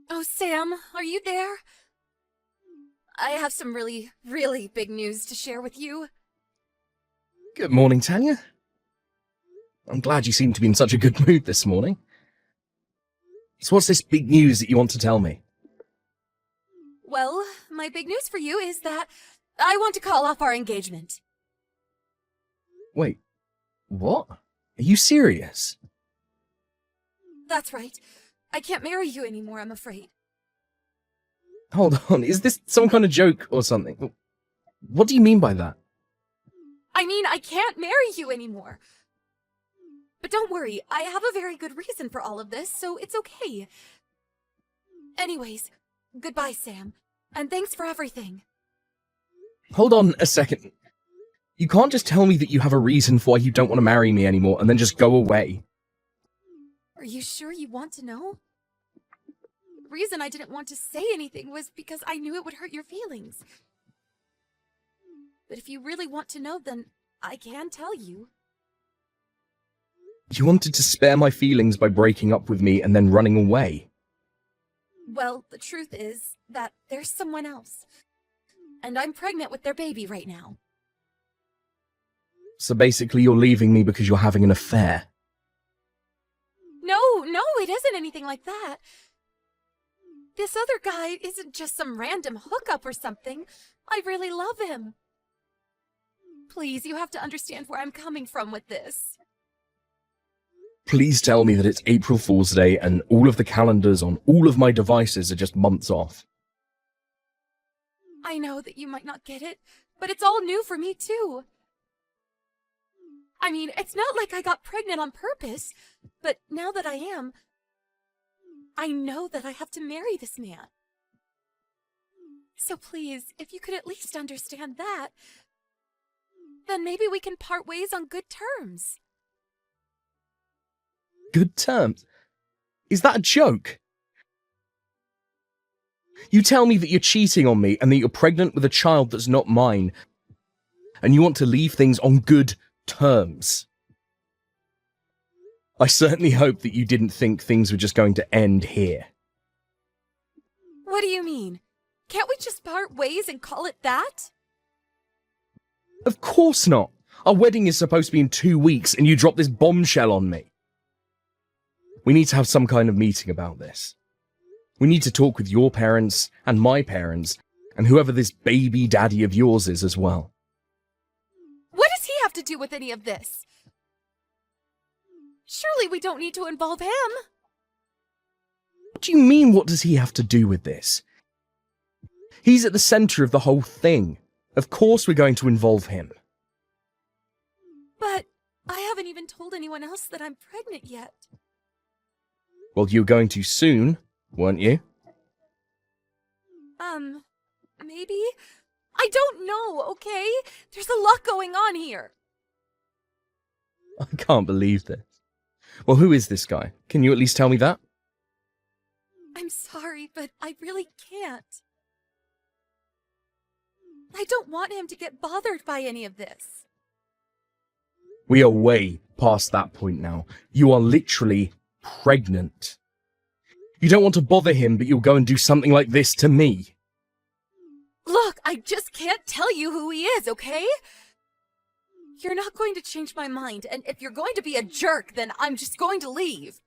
Oh, Sam, are you there? I have some really, really big news to share with you. Good morning, Tanya. I'm glad you seem to be in such a good mood this morning. So what's this big news that you want to tell me? Well, my big news for you is that I want to call off our engagement. Wait, what? Are you serious? That's right. I can't marry you anymore, I'm afraid. Hold on, is this some kind of joke or something? What do you mean by that? I mean, I can't marry you anymore. But don't worry, I have a very good reason for all of this, so it's okay. Anyways, goodbye, Sam. And thanks for everything. Hold on a second. You can't just tell me that you have a reason for why you don't want to marry me anymore and then just go away. Are you sure you want to know? The reason I didn't want to say anything was because I knew it would hurt your feelings. But if you really want to know, then I can tell you. You wanted to spare my feelings by breaking up with me and then running away. Well, the truth is that there's someone else. And I'm pregnant with their baby right now. So basically you're leaving me because you're having an affair. No, it isn't anything like that. This other guy isn't just some random hookup or something. I really love him. Please, you have to understand where I'm coming from with this. Please tell me that it's April Fool's Day and all of the calendars on all of my devices are just months off. I know that you might not get it, but it's all new for me too. I mean, it's not like I got pregnant on purpose, but now that I am, I know that I have to marry this man. So please, if you could at least understand that, then maybe we can part ways on good terms. Good terms? Is that a joke? You tell me that you're cheating on me and that you're pregnant with a child that's not mine, and you want to leave things on good terms. I certainly hope that you didn't think things were just going to end here. What do you mean? Can't we just part ways and call it that? Of course not. Our wedding is supposed to be in 2 weeks and you drop this bombshell on me. We need to have some kind of meeting about this. We need to talk with your parents and my parents and whoever this baby daddy of yours is as well. What does he have to do with any of this? Surely we don't need to involve him. What do you mean, what does he have to do with this? He's at the center of the whole thing. Of course we're going to involve him. But I haven't even told anyone else that I'm pregnant yet. Well, you were going to soon, weren't you? Maybe? I don't know, okay? There's a lot going on here. I can't believe this. Well, who is this guy? Can you at least tell me that? I'm sorry, but I really can't. I don't want him to get bothered by any of this. We are way past that point now. You are literally pregnant. You don't want to bother him, but you'll go and do something like this to me. Look, I just can't tell you who he is, okay? You're not going to change my mind, and if you're going to be a jerk, then I'm just going to leave.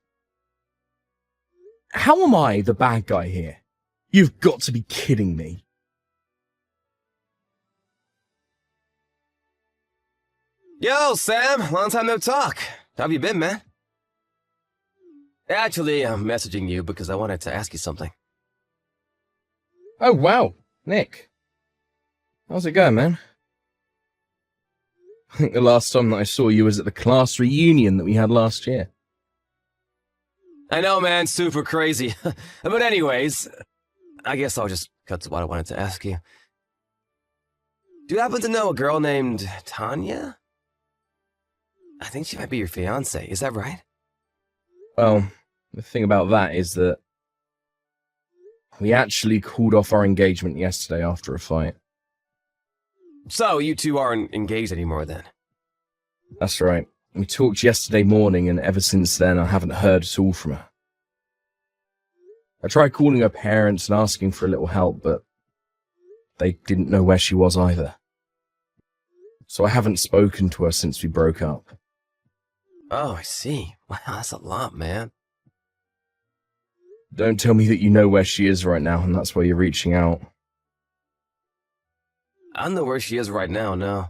How am I the bad guy here? You've got to be kidding me. Yo, Sam, long time no talk. How have you been, man? Actually, I'm messaging you because I wanted to ask you something. Oh, wow. Nick. How's it going, man? I think the last time that I saw you was at the class reunion that we had last year. I know, man, super crazy. But anyways, I guess I'll just cut to what I wanted to ask you. Do you happen to know a girl named Tanya? I think she might be your fiance, is that right? Well, the thing about that is that we actually called off our engagement yesterday after a fight. So, you two aren't engaged anymore then? That's right. We talked yesterday morning, and ever since then I haven't heard at all from her. I tried calling her parents and asking for a little help, but they didn't know where she was either. So I haven't spoken to her since we broke up. Oh, I see. Wow, that's a lot, man. Don't tell me that you know where she is right now and that's why you're reaching out. I don't know where she is right now, no.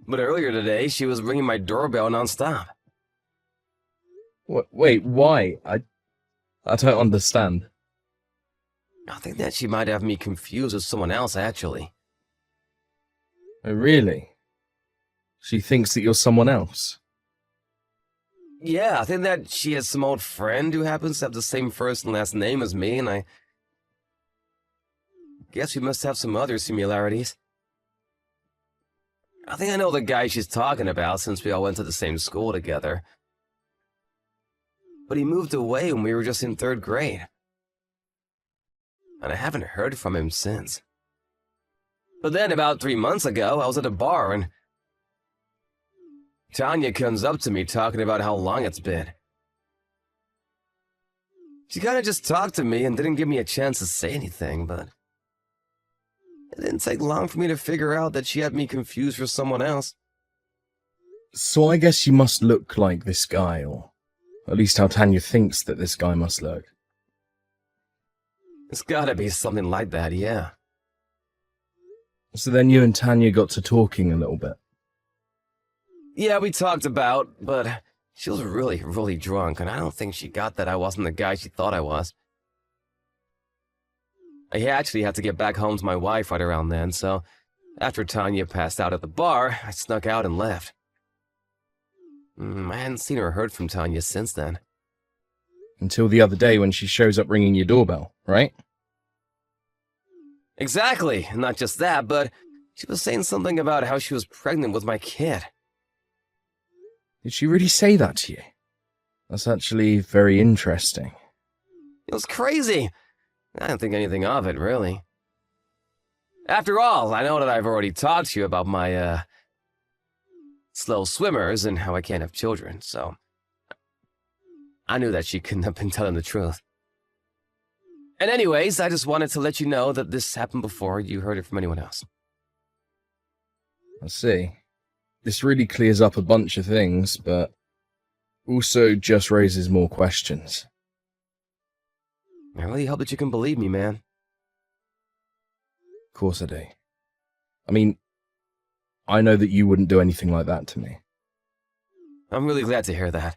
But earlier today, she was ringing my doorbell nonstop. Wait, why? I don't understand. I think that she might have me confused with someone else, actually. Oh, really? She thinks that you're someone else? Yeah, I think that she has some old friend who happens to have the same first and last name as me, and I guess we must have some other similarities. I think I know the guy she's talking about since we all went to the same school together. But he moved away when we were just in 3rd grade. And I haven't heard from him since. But then about 3 months ago, I was at a bar and Tanya comes up to me talking about how long it's been. She kind of just talked to me and didn't give me a chance to say anything, but it didn't take long for me to figure out that she had me confused for someone else. So I guess you must look like this guy, or at least how Tanya thinks that this guy must look. It's gotta be something like that, yeah. So then you and Tanya got to talking a little bit. Yeah, we talked about, but she was really, really drunk, and I don't think she got that I wasn't the guy she thought I was. I actually had to get back home to my wife right around then, so after Tanya passed out at the bar, I snuck out and left. I hadn't seen or heard from Tanya since then. Until the other day when she shows up ringing your doorbell, right? Exactly, not just that, but she was saying something about how she was pregnant with my kid. Did she really say that to you? That's actually very interesting. It was crazy. I didn't think anything of it, really. After all, I know that I've already talked to you about my, slow swimmers and how I can't have children, so I knew that she couldn't have been telling the truth. And anyways, I just wanted to let you know that this happened before you heard it from anyone else. I see. This really clears up a bunch of things, but also just raises more questions. I really hope that you can believe me, man. Of course I do. I mean, I know that you wouldn't do anything like that to me. I'm really glad to hear that.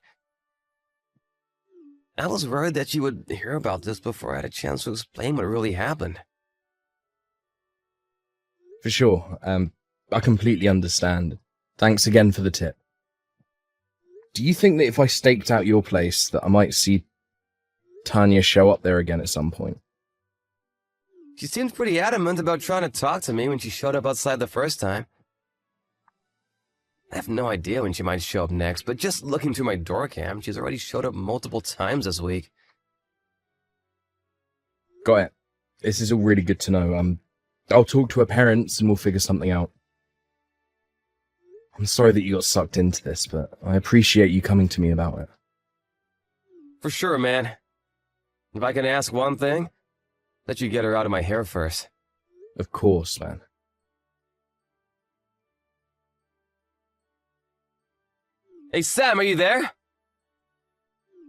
I was worried that you would hear about this before I had a chance to explain what really happened. For sure, I completely understand. Thanks again for the tip. Do you think that if I staked out your place that I might see Tanya show up there again at some point? She seemed pretty adamant about trying to talk to me when she showed up outside the first time. I have no idea when she might show up next, but just looking through my door cam, she's already showed up multiple times this week. Got it. This is all really good to know. I'll talk to her parents and we'll figure something out. I'm sorry that you got sucked into this, but I appreciate you coming to me about it. For sure, man. If I can ask one thing, let you get her out of my hair first. Of course, man. Hey, Sam, are you there?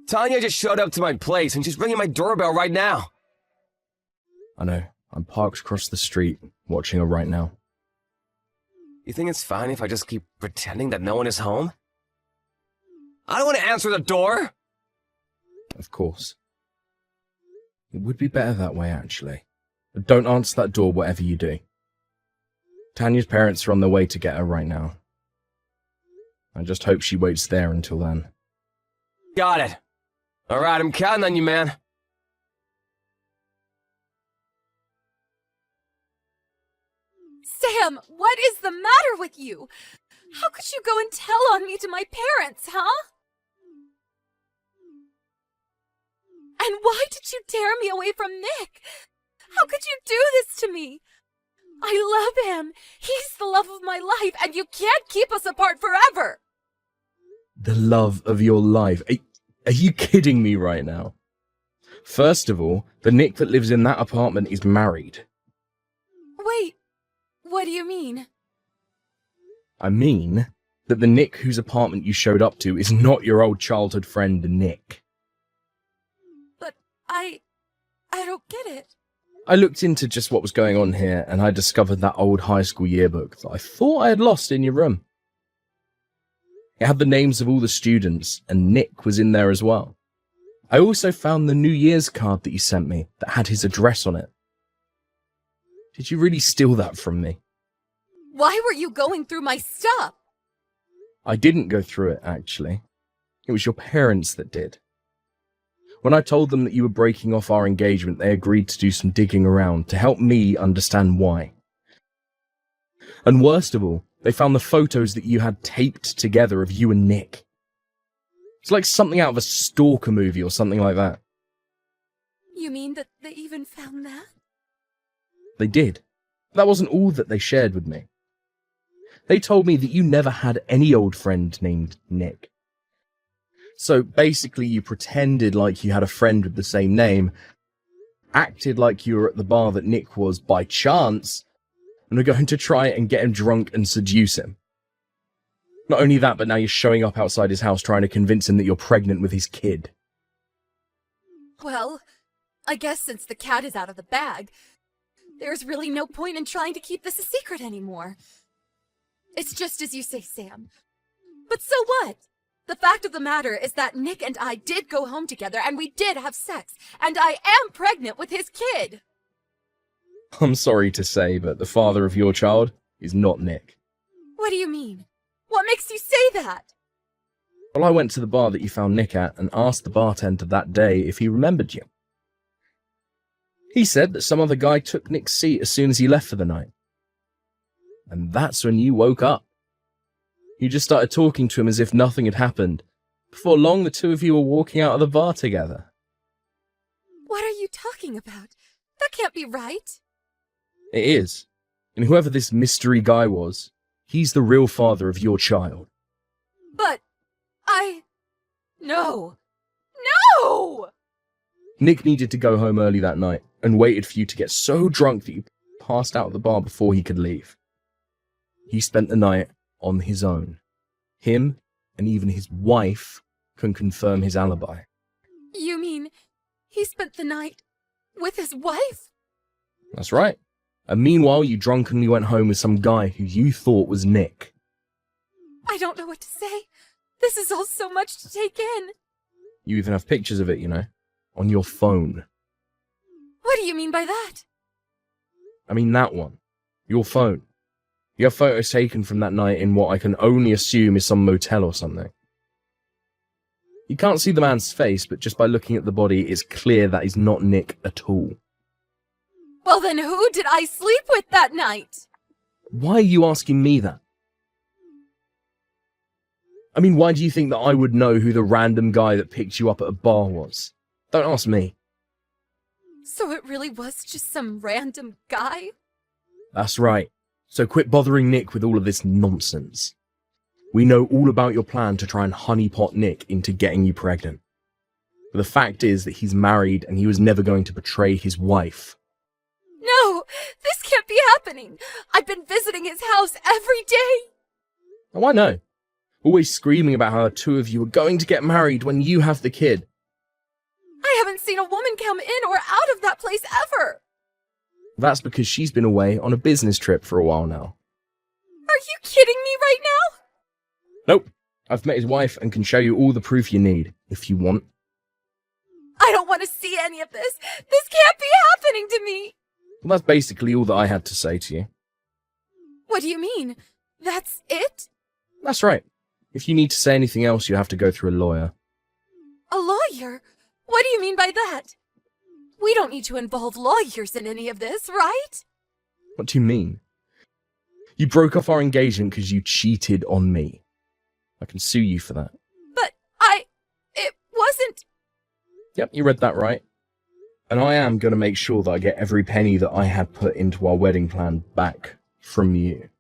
Tanya just showed up to my place and she's ringing my doorbell right now. I know. I'm parked across the street, watching her right now. You think it's fine if I just keep pretending that no one is home? I don't want to answer the door! Of course. It would be better that way, actually. But don't answer that door whatever you do. Tanya's parents are on their way to get her right now. I just hope she waits there until then. Got it. Alright, I'm counting on you, man. Sam, what is the matter with you? How could you go and tell on me to my parents, huh? And why did you tear me away from Nick? How could you do this to me? I love him. He's the love of my life, and you can't keep us apart forever. The love of your life. Are you kidding me right now? First of all, the Nick that lives in that apartment is married. Wait, what do you mean? I mean that the Nick whose apartment you showed up to is not your old childhood friend, Nick. But I don't get it. I looked into just what was going on here, and I discovered that old high school yearbook that I thought I had lost in your room. It had the names of all the students, and Nick was in there as well. I also found the New Year's card that you sent me that had his address on it. Did you really steal that from me? Why were you going through my stuff? I didn't go through it, actually. It was your parents that did. When I told them that you were breaking off our engagement, they agreed to do some digging around to help me understand why. And worst of all, they found the photos that you had taped together of you and Nick. It's like something out of a stalker movie or something like that. You mean that they even found that? They did. That wasn't all that they shared with me. They told me that you never had any old friend named Nick. So basically you pretended like you had a friend with the same name, acted like you were at the bar that Nick was by chance, and were going to try and get him drunk and seduce him. Not only that, but now you're showing up outside his house trying to convince him that you're pregnant with his kid. Well, I guess since the cat is out of the bag, there's really no point in trying to keep this a secret anymore. It's just as you say, Sam. But so what? The fact of the matter is that Nick and I did go home together and we did have sex, and I am pregnant with his kid. I'm sorry to say, but the father of your child is not Nick. What do you mean? What makes you say that? Well, I went to the bar that you found Nick at and asked the bartender that day if he remembered you. He said that some other guy took Nick's seat as soon as he left for the night. And that's when you woke up. You just started talking to him as if nothing had happened. Before long, the two of you were walking out of the bar together. What are you talking about? That can't be right. It is. And whoever this mystery guy was, he's the real father of your child. But No! No! Nick needed to go home early that night and waited for you to get so drunk that you passed out of the bar before he could leave. He spent the night on his own. Him and even his wife can confirm his alibi. You mean he spent the night with his wife? That's right. And meanwhile, you drunkenly went home with some guy who you thought was Nick. I don't know what to say. This is all so much to take in. You even have pictures of it, you know, on your phone. What do you mean by that? I mean that one. Your phone. You have photos taken from that night in what I can only assume is some motel or something. You can't see the man's face, but just by looking at the body, it's clear that he's not Nick at all. Well then who did I sleep with that night? Why are you asking me that? I mean, why do you think that I would know who the random guy that picked you up at a bar was? Don't ask me. So it really was just some random guy? That's right. So quit bothering Nick with all of this nonsense. We know all about your plan to try and honeypot Nick into getting you pregnant. But the fact is that he's married and he was never going to betray his wife. No! This can't be happening! I've been visiting his house every day! Oh, I know. Always screaming about how the two of you are going to get married when you have the kid. I haven't seen a woman come in or out of that place ever! That's because she's been away on a business trip for a while now. Are you kidding me right now? Nope. I've met his wife and can show you all the proof you need, if you want. I don't want to see any of this! This can't be happening to me! Well, that's basically all that I had to say to you. What do you mean? That's it? That's right. If you need to say anything else, you have to go through a lawyer. A lawyer? What do you mean by that? We don't need to involve lawyers in any of this, right? What do you mean? You broke off our engagement because you cheated on me. I can sue you for that. But it wasn't... Yep, you read that right. And I am going to make sure that I get every penny that I had put into our wedding plan back from you.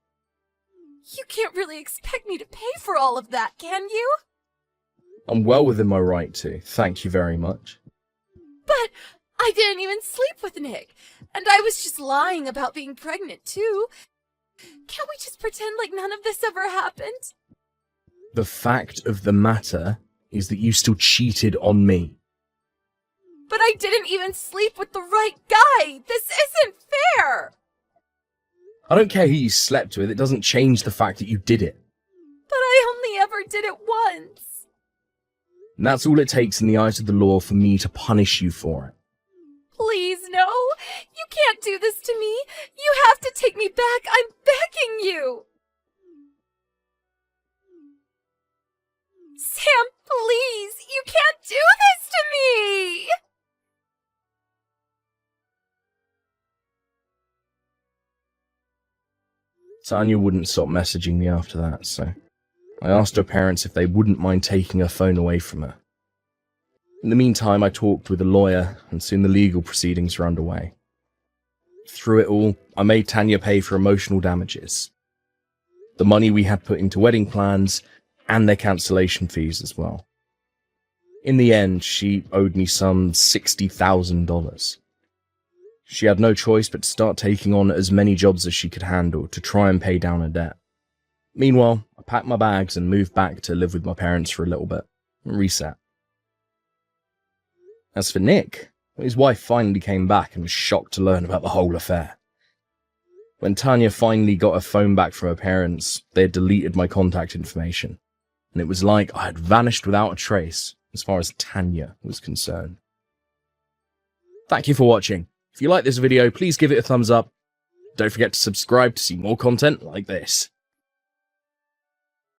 You can't really expect me to pay for all of that, can you? I'm well within my right to. Thank you very much. But I didn't even sleep with Nick, and I was just lying about being pregnant, too. Can't we just pretend like none of this ever happened? The fact of the matter is that you still cheated on me. But I didn't even sleep with the right guy! This isn't fair! I don't care who you slept with, it doesn't change the fact that you did it. But I only ever did it once. And that's all it takes in the eyes of the law for me to punish you for it. Please, no! You can't do this to me! You have to take me back! I'm begging you! Sam, please! You can't do this to me! Tanya wouldn't stop messaging me after that, so I asked her parents if they wouldn't mind taking her phone away from her. In the meantime, I talked with a lawyer, and soon the legal proceedings were underway. Through it all, I made Tanya pay for emotional damages, the money we had put into wedding plans, and their cancellation fees as well. In the end, she owed me some $60,000. She had no choice but to start taking on as many jobs as she could handle to try and pay down her debt. Meanwhile, I packed my bags and moved back to live with my parents for a little bit, and reset. As for Nick, his wife finally came back and was shocked to learn about the whole affair. When Tanya finally got her phone back from her parents, they had deleted my contact information, and it was like I had vanished without a trace as far as Tanya was concerned. Thank you for watching. If you like this video, please give it a thumbs up. Don't forget to subscribe to see more content like this.